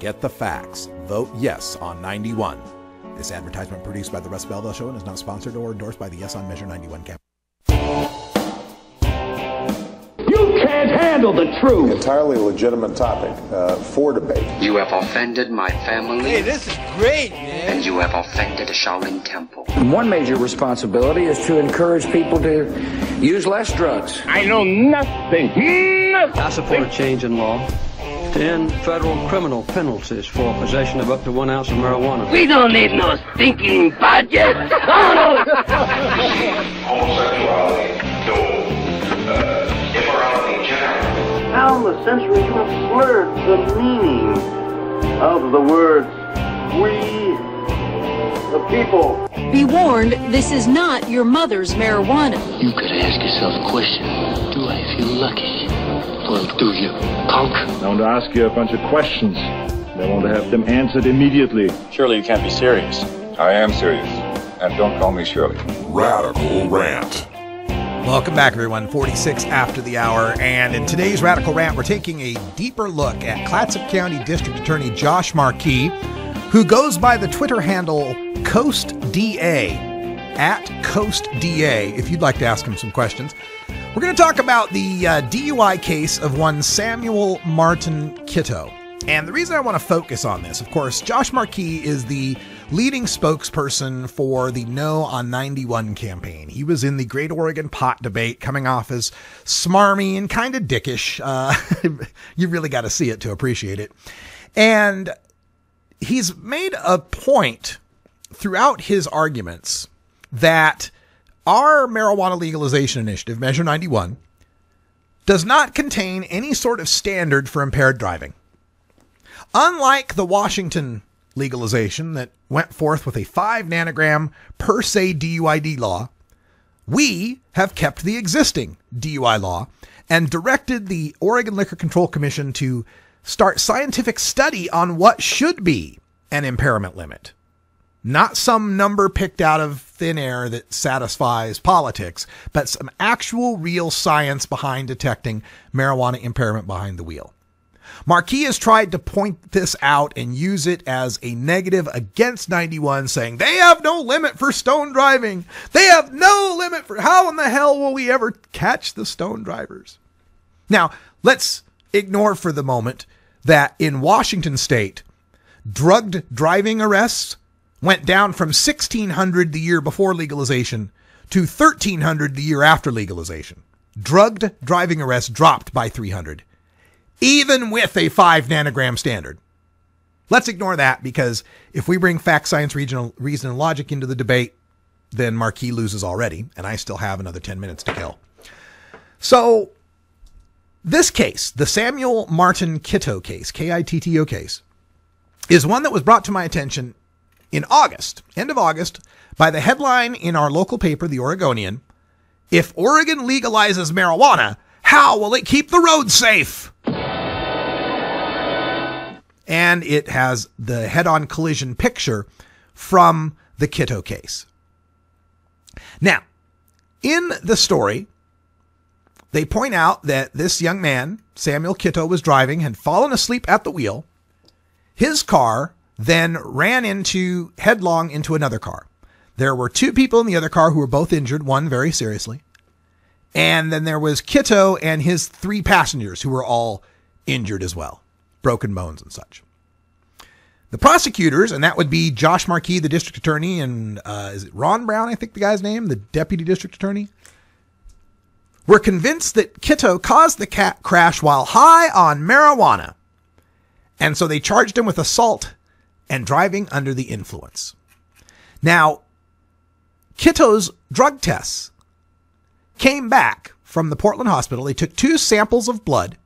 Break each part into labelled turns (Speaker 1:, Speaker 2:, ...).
Speaker 1: Get the facts. Vote yes on 91. This advertisement produced by the Russ Belville Show and is not sponsored or endorsed by the Yes on Measure 91 campaign.
Speaker 2: You can't handle the truth.
Speaker 3: Entirely legitimate topic for debate.
Speaker 4: You have offended my family.
Speaker 5: Hey, this is great, man.
Speaker 4: And you have offended a Shaolin temple.
Speaker 6: One major responsibility is to encourage people to use less drugs.
Speaker 2: I know nothing.
Speaker 7: I support a change in law to end federal criminal penalties for possession of up to 1 ounce of marijuana.
Speaker 8: We don't need no stinking budget.
Speaker 9: Homosexuality, no. Immorality in general.
Speaker 10: How in the century you have slurred the meaning of the words we, the people.
Speaker 11: Be warned, this is not your mother's marijuana.
Speaker 12: You could ask yourself a question. Do I feel lucky? Or do you, punk?
Speaker 13: I want to ask you a bunch of questions. I want to have them answered immediately.
Speaker 14: Surely you can't be serious.
Speaker 15: I am serious. And don't call me Shirley.
Speaker 16: Radical Rant.
Speaker 1: Welcome back, everyone. 46 after the hour. And in today's Radical Rant, we're taking a deeper look at Clatsop County District Attorney Josh Marquis, who goes by the Twitter handle Coast DA, at Coast DA, if you'd like to ask him some questions. We're going to talk about the DUI case of one Samuel Martin Kitto. And the reason I want to focus on this, of course, Josh Marquis is the leading spokesperson for the No on 91 campaign. He was in the Great Oregon Pot debate, coming off as smarmy and kind of dickish. You really got to see it to appreciate it. And he's made a point throughout his arguments that our marijuana legalization initiative, Measure 91, does not contain any sort of standard for impaired driving. Unlike the Washington legalization that went forth with a 5 nanogram per se DUID law, we have kept the existing DUI law and directed the Oregon Liquor Control Commission to start scientific study on what should be an impairment limit. Not some number picked out of thin air that satisfies politics, but some actual real science behind detecting marijuana impairment behind the wheel. Marquis has tried to point this out and use it as a negative against 91, saying they have no limit for stone driving. They have no limit for how in the hell will we ever catch the stone drivers? Now, let's ignore for the moment that in Washington state, drugged driving arrests went down from 1,600 the year before legalization to 1,300 the year after legalization. Drugged driving arrests dropped by 300, even with a 5 nanogram standard. Let's ignore that, because if we bring fact, science, reason, and logic into the debate, then Marquis loses already, and I still have another 10 minutes to kill. So this case, the Samuel Martin Kitto case, Kitto case, is one that was brought to my attention in August, end of August, by the headline in our local paper, the Oregonian, "If Oregon legalizes marijuana, how will it keep the roads safe?" And it has the head-on collision picture from the Kitto case. Now, in the story, they point out that this young man, Samuel Kitto, was driving, had fallen asleep at the wheel. His car then ran headlong into another car. There were 2 people in the other car who were both injured, one very seriously. And then there was Kitto and his 3 passengers who were all injured as well, broken bones and such. The prosecutors, and that would be Josh Marquis, the district attorney, and is it Ron Brown, I think the guy's name, the deputy district attorney, were convinced that Kitto caused the crash while high on marijuana. And so they charged him with assault and driving under the influence. Now, Kitto's drug tests came back from the Portland hospital. They took 2 samples of blood,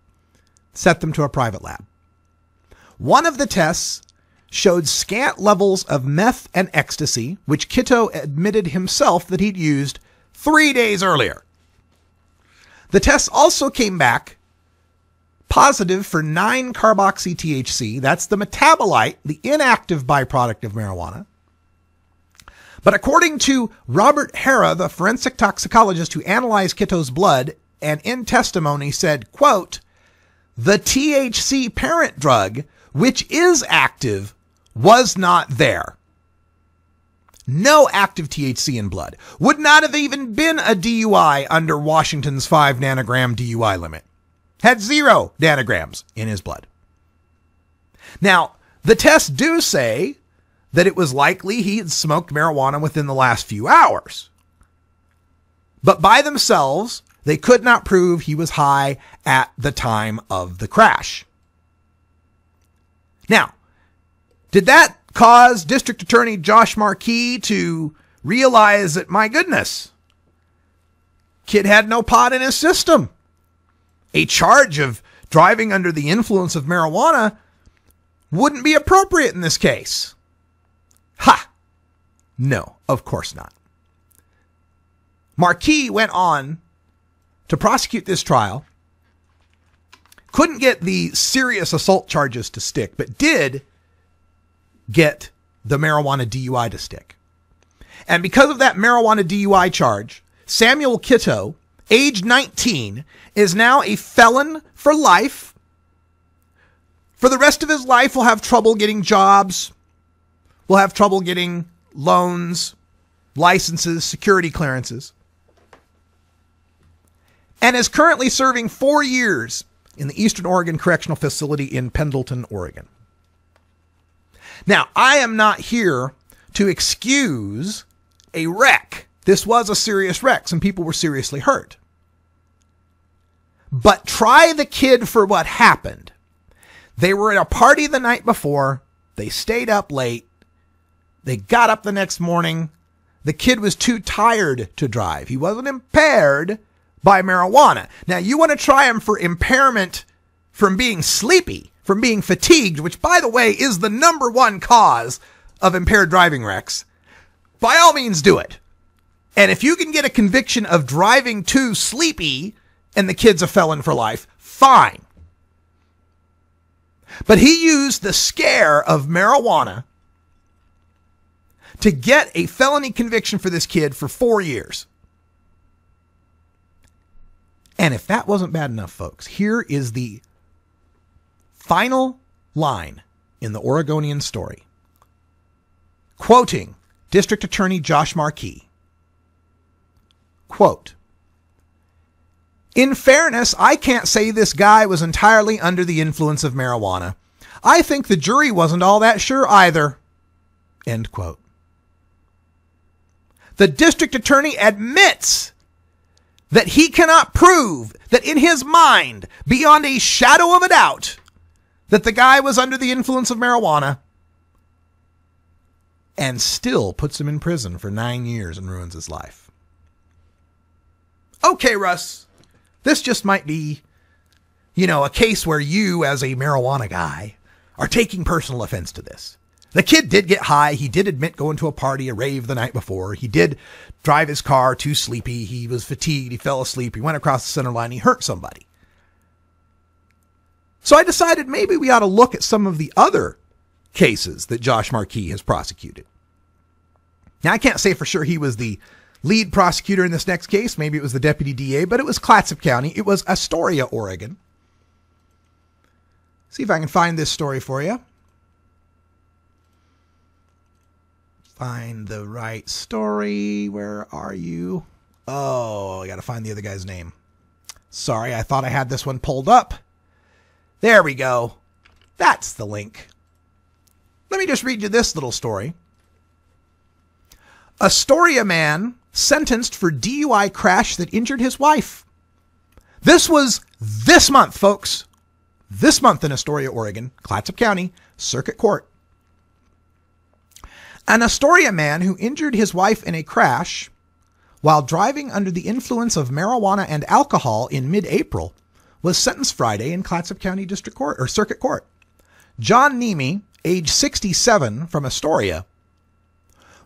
Speaker 1: set them to a private lab. One of the tests showed scant levels of meth and ecstasy, which Kitto admitted himself that he'd used 3 days earlier. The tests also came back positive for 9-carboxy-THC. That's the metabolite, the inactive byproduct of marijuana. But according to Robert Hara, the forensic toxicologist who analyzed Kitto's blood, and in testimony said, quote, "The THC parent drug which is active, was not there. No active THC in blood. Would not have even been a DUI under Washington's 5 nanogram DUI limit. Had 0 nanograms in his blood. Now, the tests do say that it was likely he had smoked marijuana within the last few hours. But by themselves, they could not prove he was high at the time of the crash. Now, did that cause District Attorney Josh Marquis to realize that, my goodness, kid had no pot in his system? A charge of driving under the influence of marijuana wouldn't be appropriate in this case. Ha! No, of course not. Marquis went on to prosecute this trial, couldn't get the serious assault charges to stick, but did get the marijuana DUI to stick. And because of that marijuana DUI charge, Samuel Kitto, age 19, is now a felon for life. For the rest of his life, will have trouble getting jobs, will have trouble getting loans, licenses, security clearances, and is currently serving 4 years in the Eastern Oregon Correctional Facility in Pendleton, Oregon. Now, I am not here to excuse a wreck. This was a serious wreck. Some people were seriously hurt. But try the kid for what happened. They were at a party the night before. They stayed up late. They got up the next morning. The kid was too tired to drive. He wasn't impaired by marijuana. Now, you want to try him for impairment from being sleepy, from being fatigued, which, by the way, is the #1 cause of impaired driving wrecks. By all means, do it. And if you can get a conviction of driving too sleepy and the kid's a felon for life, fine. But he used the scare of marijuana to get a felony conviction for this kid for 4 years. And if that wasn't bad enough, folks, here is the final line in the Oregonian story. Quoting District Attorney Josh Marquis. Quote, "In fairness, I can't say this guy was entirely under the influence of marijuana. I think the jury wasn't all that sure either." End quote. The district attorney admits that he cannot prove that in his mind, beyond a shadow of a doubt, that the guy was under the influence of marijuana, and still puts him in prison for 9 years and ruins his life. Okay, Russ, this just might be, a case where you, as a marijuana guy, are taking personal offense to this. The kid did get high. He did admit going to a party, a rave the night before. He did drive his car too sleepy. He was fatigued. He fell asleep. He went across the center line. He hurt somebody. So I decided maybe we ought to look at some of the other cases that Josh Marquis has prosecuted. Now, I can't say for sure he was the lead prosecutor in this next case. Maybe it was the deputy DA, but it was Clatsop County. It was Astoria, Oregon. See if I can find this story for you. Find the right story. Where are you? Oh, I got to find the other guy's name. Sorry, I thought I had this one pulled up. There we go. That's the link. Let me just read you this little story. Astoria man sentenced for DUI crash that injured his wife. This was this month, folks. This month in Astoria, Oregon, Clatsop County, Circuit Court. An Astoria man who injured his wife in a crash while driving under the influence of marijuana and alcohol in mid-April was sentenced Friday in Clatsop County District Court or Circuit Court. John Nemi, age 67, from Astoria,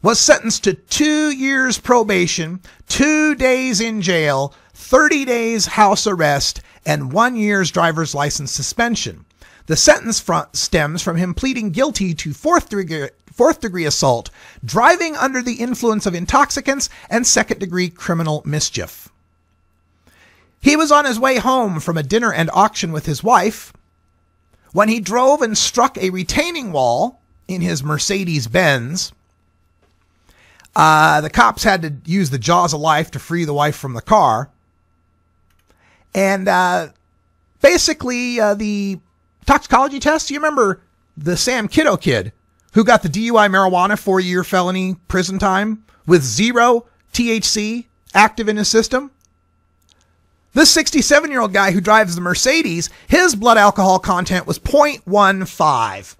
Speaker 1: was sentenced to 2 years probation, 2 days in jail, 30 days house arrest, and 1 year's driver's license suspension. The sentence stems from him pleading guilty to fourth degree assault, driving under the influence of intoxicants, and second-degree criminal mischief. He was on his way home from a dinner and auction with his wife when he drove and struck a retaining wall in his Mercedes-Benz. The cops had to use the jaws of life to free the wife from the car. And basically, the toxicology test, you remember the Sam Kiddo kid who got the DUI marijuana 4-year felony prison time with 0 THC active in his system? This 67-year-old guy who drives the Mercedes, his blood alcohol content was 0.15.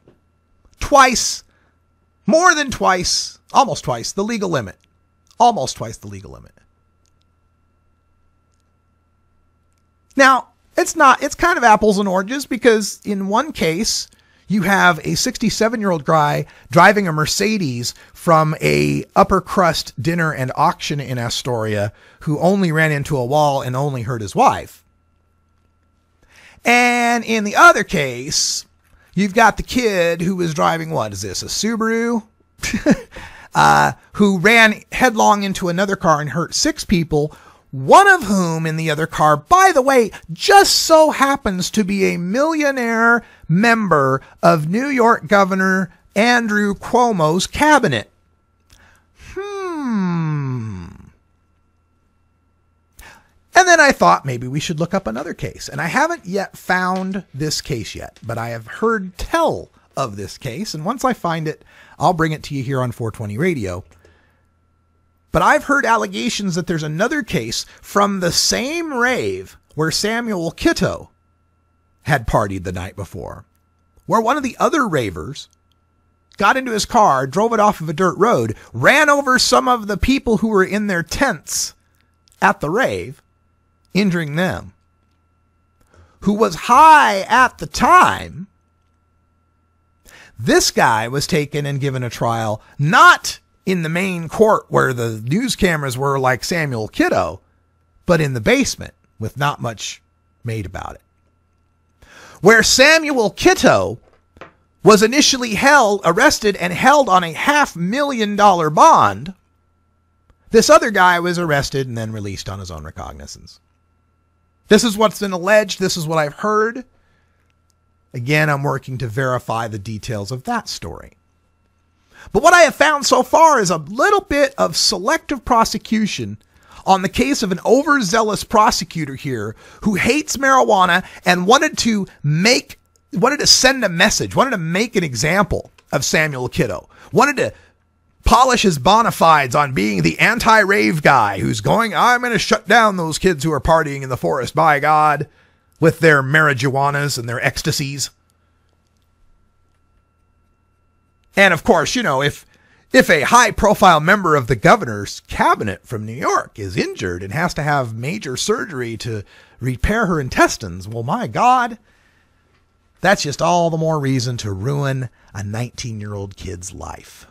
Speaker 1: Twice, more than twice, almost twice the legal limit. Almost twice the legal limit. Now, it's kind of apples and oranges, because in one case, you have a 67-year-old guy driving a Mercedes from a upper crust dinner and auction in Astoria who only ran into a wall and only hurt his wife. And in the other case, you've got the kid who was driving, what is this, a Subaru? Who ran headlong into another car and hurt 6 people, one of whom in the other car, by the way, just so happens to be a millionaire member of New York Governor Andrew Cuomo's cabinet. And then I thought maybe we should look up another case. And I haven't yet found this case yet, but I have heard tell of this case. And once I find it, I'll bring it to you here on 420 Radio. But I've heard allegations that there's another case from the same rave where Samuel Kitto had partied the night before, where one of the other ravers got into his car, drove it off of a dirt road, ran over some of the people who were in their tents at the rave, injuring them, who was high at the time. This guy was taken and given a trial, not in the main court where the news cameras were like Samuel Kitto, but in the basement with not much made about it. Where Samuel Kitto was initially arrested and held on a $500,000 bond, this other guy was arrested and then released on his own recognizance. This is what's been alleged. This is what I've heard. Again, I'm working to verify the details of that story. But what I have found so far is a little bit of selective prosecution on the case of an overzealous prosecutor here who hates marijuana and wanted to send a message, wanted to make an example of Samuel Kitto, wanted to polish his bona fides on being the anti-rave guy who's going, I'm going to shut down those kids who are partying in the forest, by God, with their marijuanas and their ecstasies. And of course, you know, if a high-profile member of the governor's cabinet from New York is injured and has to have major surgery to repair her intestines, well, my God, that's just all the more reason to ruin a 19-year-old kid's life.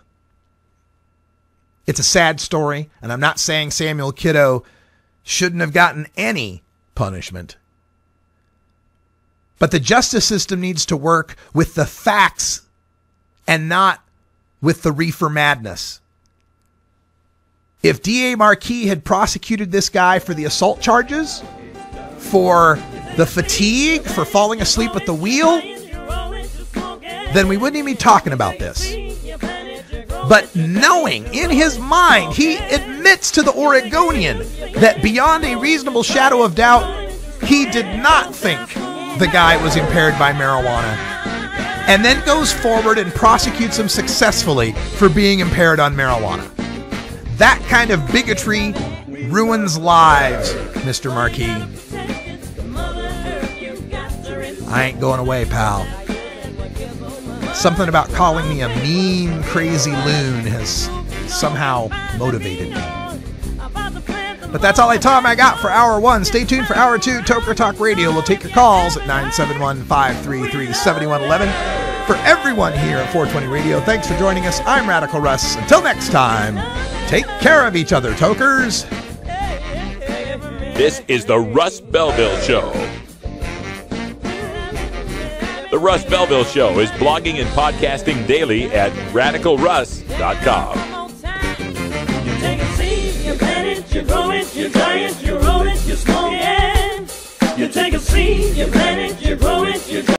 Speaker 1: It's a sad story, and I'm not saying Samuel Kitto shouldn't have gotten any punishment. But the justice system needs to work with the facts and not with the reefer madness. If DA Marquis had prosecuted this guy for the assault charges, for the fatigue, for falling asleep at the wheel, then we wouldn't even be talking about this. But knowing in his mind, he admits to the Oregonian that beyond a reasonable shadow of doubt, he did not think the guy was impaired by marijuana, and then goes forward and prosecutes him successfully for being impaired on marijuana. That kind of bigotry ruins lives, Mr. Marquis. I ain't going away, pal. Something about calling me a mean, crazy loon has somehow motivated me. But that's all the time I got for Hour 1. Stay tuned for Hour 2. Toker Talk Radio will take your calls at 971-533-7111. For everyone here at 420 Radio, thanks for joining us. I'm Radical Russ. Until next time, take care of each other, Tokers.
Speaker 5: This is the Russ Belville Show. The Russ Belville Show is blogging and podcasting daily at radicalruss.com.
Speaker 14: You plant it, you grow it, you dry it, you roll it, you smoke it. You take a seed, you plant it, you grow it, you